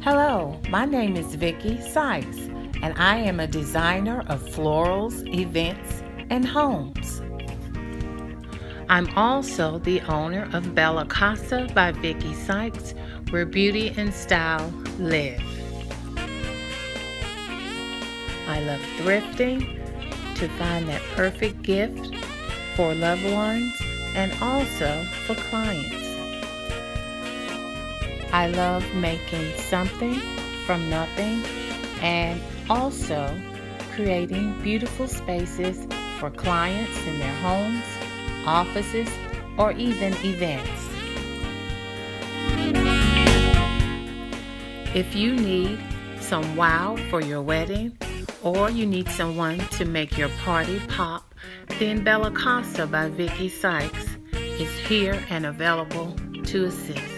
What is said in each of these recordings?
Hello, my name is Vicki Sykes, and I am a designer of florals, events, and homes. I'm also the owner of Casa by Vicki Sykes, where beauty and style live. I love thrifting to find that perfect gift for loved ones and also for clients. I love making something from nothing and also creating beautiful spaces for clients in their homes, offices, or even events. If you need some wow for your wedding or you need someone to make your party pop, then Casa by Vicki Sykes is here and available to assist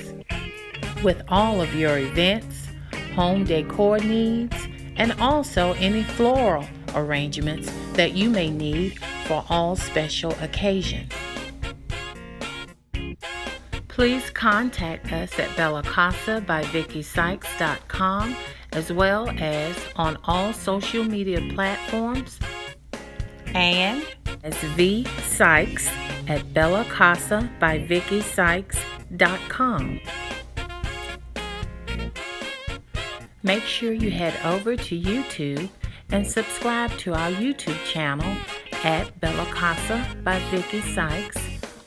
with all of your events, home decor needs, and also any floral arrangements that you may need for all special occasions. Please contact us at Casa by vsykes.com as well as on all social media platforms and as vsykes at Casa by vsykes.com. Make sure you head over to YouTube and subscribe to our YouTube channel at Casa by Vicki Sykes.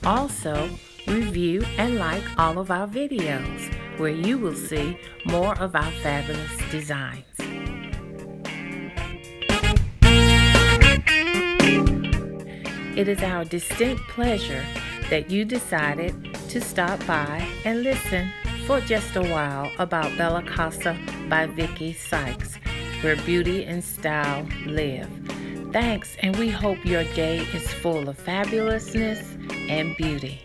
Also, review and like all of our videos where you will see more of our fabulous designs. It is our distinct pleasure that you decided to stop by and listen for just a while about Casa by Vicki Sykes, where beauty and style live. Thanks, and we hope your day is full of fabulousness and beauty.